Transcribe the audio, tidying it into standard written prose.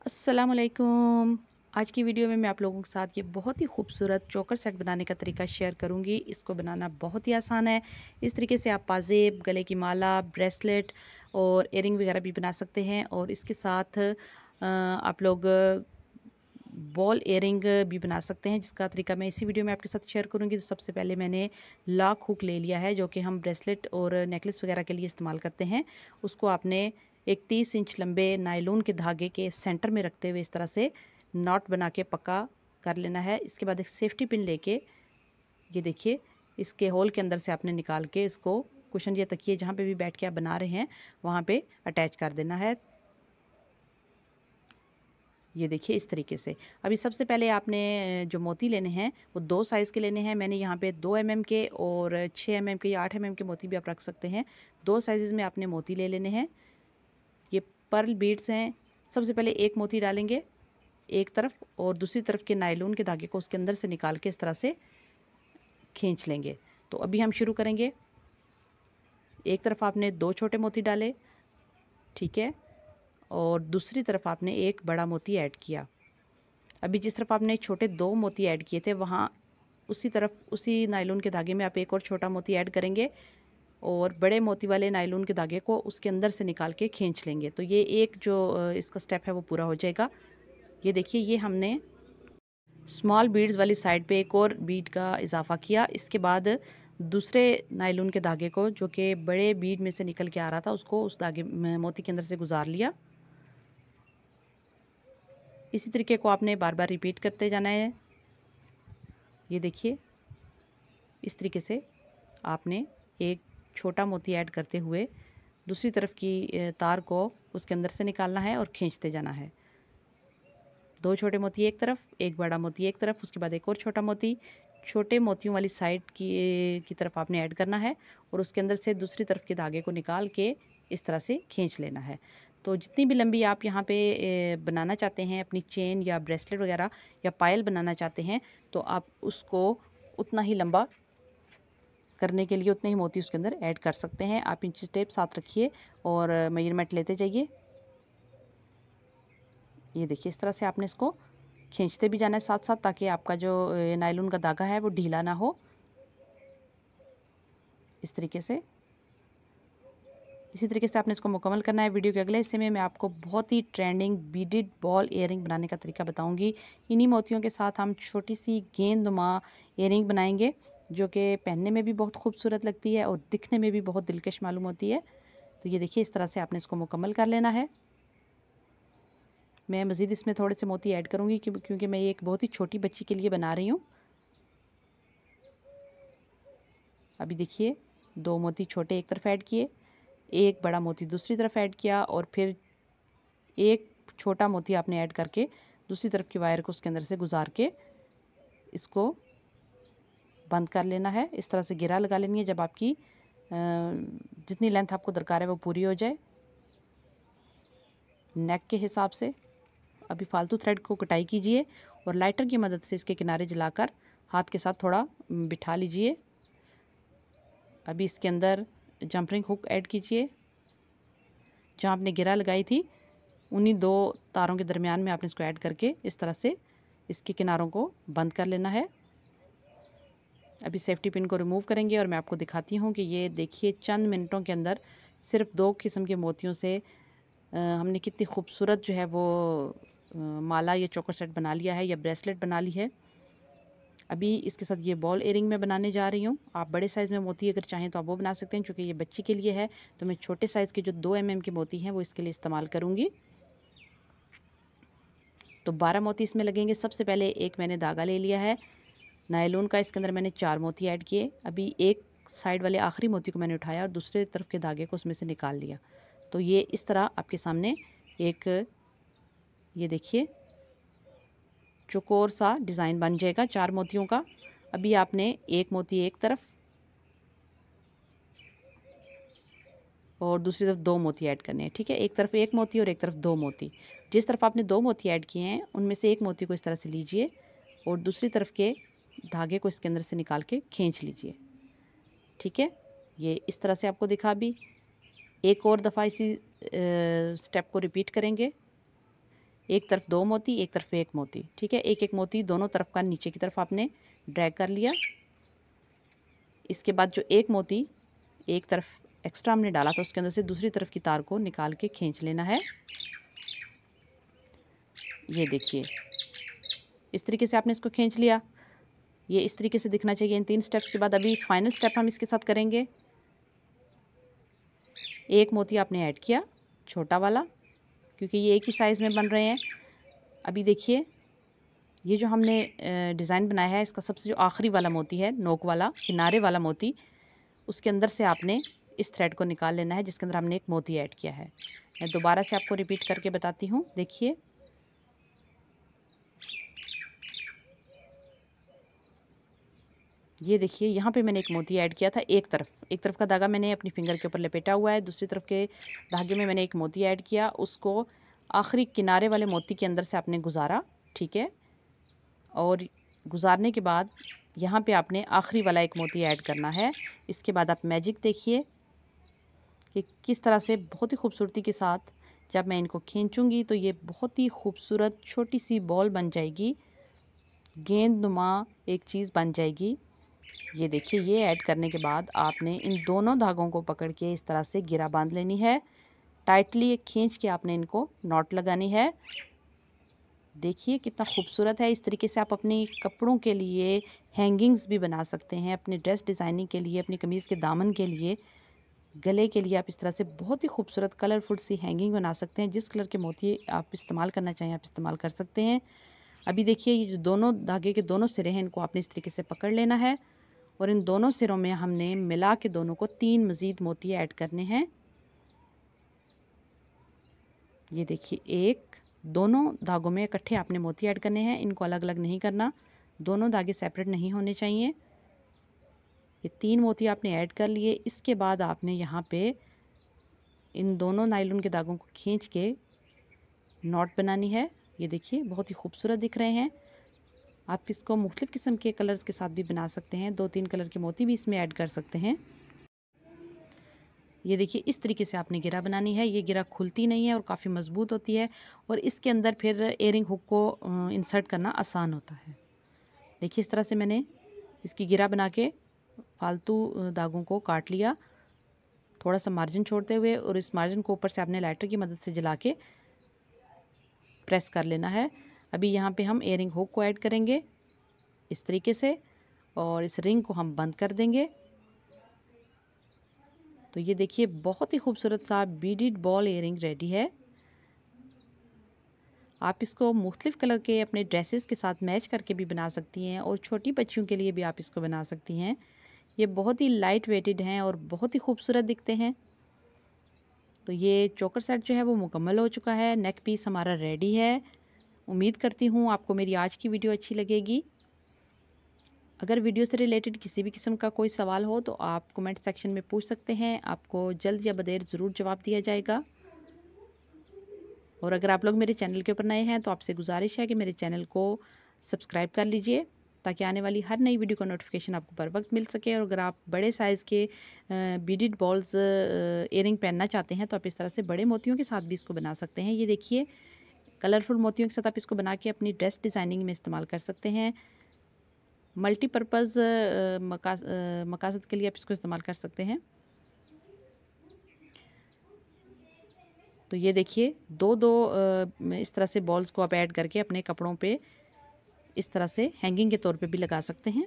अस्सलामुअलैकुम। आज की वीडियो में मैं आप लोगों के साथ ये बहुत ही खूबसूरत चोकर सेट बनाने का तरीका शेयर करूंगी। इसको बनाना बहुत ही आसान है। इस तरीके से आप पाजेब, गले की माला, ब्रेसलेट और इयरिंग वगैरह भी बना सकते हैं। और इसके साथ आप लोग बॉल इयरिंग भी बना सकते हैं, जिसका तरीका मैं इसी वीडियो में आपके साथ शेयर करूंगी। तो सबसे पहले मैंने लॉक हुक ले लिया है, जो कि हम ब्रेसलेट और नेकलेस वगैरह के लिए इस्तेमाल करते हैं। उसको आपने एक 30 इंच लंबे नायलॉन के धागे के सेंटर में रखते हुए इस तरह से नॉट बना के पक्का कर लेना है। इसके बाद एक सेफ्टी पिन लेके, ये देखिए, इसके होल के अंदर से आपने निकाल के इसको कुशन या तकिए जहाँ पे भी बैठ के आप बना रहे हैं वहाँ पे अटैच कर देना है। ये देखिए इस तरीके से। अभी सबसे पहले आपने जो मोती लेने हैं वो 2 साइज़ के लेने हैं। मैंने यहाँ पे 2 mm के और 6 mm के या 8 mm के मोती भी आप रख सकते हैं। 2 साइज़ में आपने मोती ले लेने हैं। ये पर्ल बीड्स हैं। सबसे पहले एक मोती डालेंगे एक तरफ, और दूसरी तरफ के नायलॉन के धागे को उसके अंदर से निकाल के इस तरह से खींच लेंगे। तो अभी हम शुरू करेंगे। एक तरफ आपने 2 छोटे मोती डाले, ठीक है, और दूसरी तरफ आपने एक बड़ा मोती ऐड किया। अभी जिस तरफ आपने छोटे 2 मोती ऐड किए थे, वहाँ उसी तरफ उसी नायलॉन के धागे में आप एक और छोटा मोती ऐड करेंगे और बड़े मोती वाले नायलॉन के धागे को उसके अंदर से निकाल के खींच लेंगे। तो ये एक जो इसका स्टेप है वो पूरा हो जाएगा। ये देखिए, ये हमने स्मॉल बीड्स वाली साइड पे एक और बीड का इजाफा किया। इसके बाद दूसरे नायलॉन के धागे को, जो कि बड़े बीड में से निकल के आ रहा था, उसको उस धागे मोती के अंदर से गुजार लिया। इसी तरीके को आपने बार बार रिपीट करते जाना है। ये देखिए, इस तरीके से आपने एक छोटा मोती ऐड करते हुए दूसरी तरफ की तार को उसके अंदर से निकालना है और खींचते जाना है। 2 छोटे मोती एक तरफ, एक बड़ा मोती एक तरफ, उसके बाद एक और छोटा मोती छोटे मोतियों वाली साइड की तरफ आपने ऐड करना है और उसके अंदर से दूसरी तरफ के धागे को निकाल के इस तरह से खींच लेना है। तो जितनी भी लंबी आप यहाँ पे बनाना चाहते हैं अपनी चेन या ब्रेसलेट वगैरह या पायल बनाना चाहते हैं, तो आप उसको उतना ही लंबा करने के लिए उतने ही मोती उसके अंदर ऐड कर सकते हैं। आप इंची टेप साथ रखिए और मेजरमेंट लेते जाइए। ये देखिए, इस तरह से आपने इसको खींचते भी जाना है साथ साथ, ताकि आपका जो नायलॉन का धागा है वो ढीला ना हो। इस तरीके से, इसी तरीके से आपने इसको मुकम्मल करना है। वीडियो के अगले हिस्से में मैं आपको बहुत ही ट्रेंडिंग बीडेड बॉल इयरिंग बनाने का तरीका बताऊंगी। इन्हीं मोतियों के साथ हम छोटी सी गेंदनुमा इयरिंग बनाएंगे, जो कि पहनने में भी बहुत खूबसूरत लगती है और दिखने में भी बहुत दिलकश मालूम होती है। तो ये देखिए, इस तरह से आपने इसको मुकम्मल कर लेना है। मैं मज़ीद इसमें थोड़े से मोती ऐड करूँगी क्योंकि मैं ये एक बहुत ही छोटी बच्ची के लिए बना रही हूँ। अभी देखिए, 2 मोती छोटे एक तरफ ऐड किए, एक बड़ा मोती दूसरी तरफ ऐड किया, और फिर एक छोटा मोती आपने ऐड करके दूसरी तरफ की वायर को उसके अंदर से गुजार के इसको बंद कर लेना है। इस तरह से घेरा लगा लेनी है जब आपकी जितनी लेंथ आपको दरकार है वो पूरी हो जाए, नेक के हिसाब से। अभी फालतू थ्रेड को कटाई कीजिए और लाइटर की मदद से इसके किनारे जलाकर हाथ के साथ थोड़ा बिठा लीजिए। अभी इसके अंदर जंपरिंग हुक ऐड कीजिए। जहाँ आपने घेरा लगाई थी उन्हीं 2 तारों के दरमियान में आपने इसको ऐड करके इस तरह से इसके किनारों को बंद कर लेना है। अभी सेफ्टी पिन को रिमूव करेंगे और मैं आपको दिखाती हूँ कि ये देखिए, चंद मिनटों के अंदर सिर्फ 2 किस्म के मोतियों से हमने कितनी खूबसूरत जो है वो माला या चोकर सेट बना लिया है या ब्रेसलेट बना ली है। अभी इसके साथ ये बॉल इयरिंग में बनाने जा रही हूँ। आप बड़े साइज़ में मोती अगर चाहें तो आप वो बना सकते हैं। चूँकि ये बच्ची के लिए है तो मैं छोटे साइज़ के जो 2 mm के मोती हैं वो इसके लिए इस्तेमाल करूँगी। तो 12 मोती इसमें लगेंगे। सबसे पहले एक मैंने धागा ले लिया है नायलॉन का, इसके अंदर मैंने 4 मोती ऐड किए। अभी एक साइड वाले आखिरी मोती को मैंने उठाया और दूसरे तरफ के धागे को उसमें से निकाल लिया। तो ये इस तरह आपके सामने एक, ये देखिए, चौकोर सा डिज़ाइन बन जाएगा 4 मोतियों का। अभी आपने एक मोती एक तरफ और दूसरी तरफ 2 मोती ऐड करने हैं, ठीक है। एक तरफ एक मोती और एक तरफ 2 मोती। जिस तरफ आपने 2 मोती ऐड किए हैं उनमें से एक मोती को इस तरह से लीजिए और दूसरी तरफ के धागे को इसके अंदर से निकाल के खींच लीजिए, ठीक है। ये इस तरह से आपको दिखा। भी एक और दफ़ा इसी स्टेप को रिपीट करेंगे। एक तरफ 2 मोती, एक तरफ 1 मोती, ठीक है। एक एक मोती दोनों तरफ का नीचे की तरफ आपने ड्रैग कर लिया। इसके बाद जो एक मोती एक तरफ एक्स्ट्रा हमने डाला था उसके अंदर से दूसरी तरफ की तार को निकाल के खींच लेना है। ये देखिए इस तरीके से आपने इसको खींच लिया। ये इस तरीके से दिखना चाहिए। इन 3 स्टेप्स के बाद अभी फाइनल स्टेप हम इसके साथ करेंगे। एक मोती आपने ऐड किया छोटा वाला, क्योंकि ये एक ही साइज़ में बन रहे हैं। अभी देखिए ये जो हमने डिज़ाइन बनाया है इसका सबसे जो आखिरी वाला मोती है, नोक वाला किनारे वाला मोती, उसके अंदर से आपने इस थ्रेड को निकाल लेना है जिसके अंदर हमने एक मोती ऐड किया है। मैं दोबारा से आपको रिपीट करके बताती हूँ। देखिए ये देखिए यहाँ पे मैंने एक मोती ऐड किया था। एक तरफ का धागा मैंने अपनी फिंगर के ऊपर लपेटा हुआ है, दूसरी तरफ के धागे में मैंने एक मोती ऐड किया, उसको आखिरी किनारे वाले मोती के अंदर से आपने गुजारा, ठीक है। और गुजारने के बाद यहाँ पे आपने आखिरी वाला एक मोती ऐड करना है। इसके बाद आप मैजिक देखिए कि किस तरह से बहुत ही खूबसूरती के साथ जब मैं इनको खींचूँगी तो ये बहुत ही खूबसूरत छोटी सी बॉल बन जाएगी, गेंदनुमा एक चीज़ बन जाएगी। ये देखिए ये ऐड करने के बाद आपने इन दोनों धागों को पकड़ के इस तरह से घेरा बांध लेनी है। टाइटली एक खींच के आपने इनको नॉट लगानी है। देखिए कितना खूबसूरत है। इस तरीके से आप अपनी कपड़ों के लिए हैंगिंग्स भी बना सकते हैं, अपनी ड्रेस डिज़ाइनिंग के लिए, अपनी कमीज़ के दामन के लिए, गले के लिए आप इस तरह से बहुत ही खूबसूरत कलरफुल सी हैंगिंग बना सकते हैं। जिस कलर के मोती आप इस्तेमाल करना चाहें आप इस्तेमाल कर सकते हैं। अभी देखिए ये जो दोनों धागे के दोनों सिरे हैं इनको आपने इस तरीके से पकड़ लेना है और इन दोनों सिरों में हमने मिला के दोनों को 3 मज़ीद मोती ऐड करने हैं। ये देखिए एक दोनों धागों में इकट्ठे आपने मोती ऐड करने हैं, इनको अलग अलग नहीं करना, दोनों धागे सेपरेट नहीं होने चाहिए। ये 3 मोती आपने ऐड कर लिए। इसके बाद आपने यहाँ पे इन दोनों नायलॉन के धागों को खींच के नॉट बनानी है। ये देखिए बहुत ही खूबसूरत दिख रहे हैं। आप इसको मुख्तलिफ़ किस्म के कलर्स के साथ भी बना सकते हैं, 2-3 कलर के मोती भी इसमें ऐड कर सकते हैं। ये देखिए इस तरीके से आपने गिरा बनानी है। ये गिरा खुलती नहीं है और काफ़ी मज़बूत होती है और इसके अंदर फिर एयरिंग हुक को इंसर्ट करना आसान होता है। देखिए इस तरह से मैंने इसकी गिरा बना के फालतू धागों को काट लिया, थोड़ा सा मार्जिन छोड़ते हुए, और इस मार्जिन को ऊपर से आपने लाइटर की मदद से जला के प्रेस कर लेना है। अभी यहाँ पे हम एयरिंग हुक को ऐड करेंगे इस तरीके से और इस रिंग को हम बंद कर देंगे। तो ये देखिए बहुत ही खूबसूरत सा बीडेड बॉल इयरिंग रेडी है। आप इसको मुख्तलिफ़ कलर के अपने ड्रेसेस के साथ मैच करके भी बना सकती हैं और छोटी बच्चियों के लिए भी आप इसको बना सकती हैं। ये बहुत ही लाइट वेटेड हैं और बहुत ही खूबसूरत दिखते हैं। तो ये चोकर सेट जो है वो मुकम्मल हो चुका है। नेक पीस हमारा रेडी है। उम्मीद करती हूँ आपको मेरी आज की वीडियो अच्छी लगेगी। अगर वीडियो से रिलेटेड किसी भी किस्म का कोई सवाल हो तो आप कमेंट सेक्शन में पूछ सकते हैं, आपको जल्द या बदेर ज़रूर जवाब दिया जाएगा। और अगर आप लोग मेरे चैनल के ऊपर नए हैं तो आपसे गुजारिश है कि मेरे चैनल को सब्सक्राइब कर लीजिए ताकि आने वाली हर नई वीडियो का नोटिफिकेशन आपको बर वक्त मिल सके। और अगर आप बड़े साइज़ के बीडेड बॉल्स इयरिंग पहनना चाहते हैं तो आप इस तरह से बड़े मोतियों के साथ भी इसको बना सकते हैं। ये देखिए कलरफुल मोतियों के साथ आप इसको बना के अपनी ड्रेस डिज़ाइनिंग में इस्तेमाल कर सकते हैं। मल्टीपर्पज़ मकासद के लिए आप इसको इस्तेमाल कर सकते हैं। तो ये देखिए दो इस तरह से बॉल्स को आप ऐड करके अपने कपड़ों पे इस तरह से हैंगिंग के तौर पे भी लगा सकते हैं।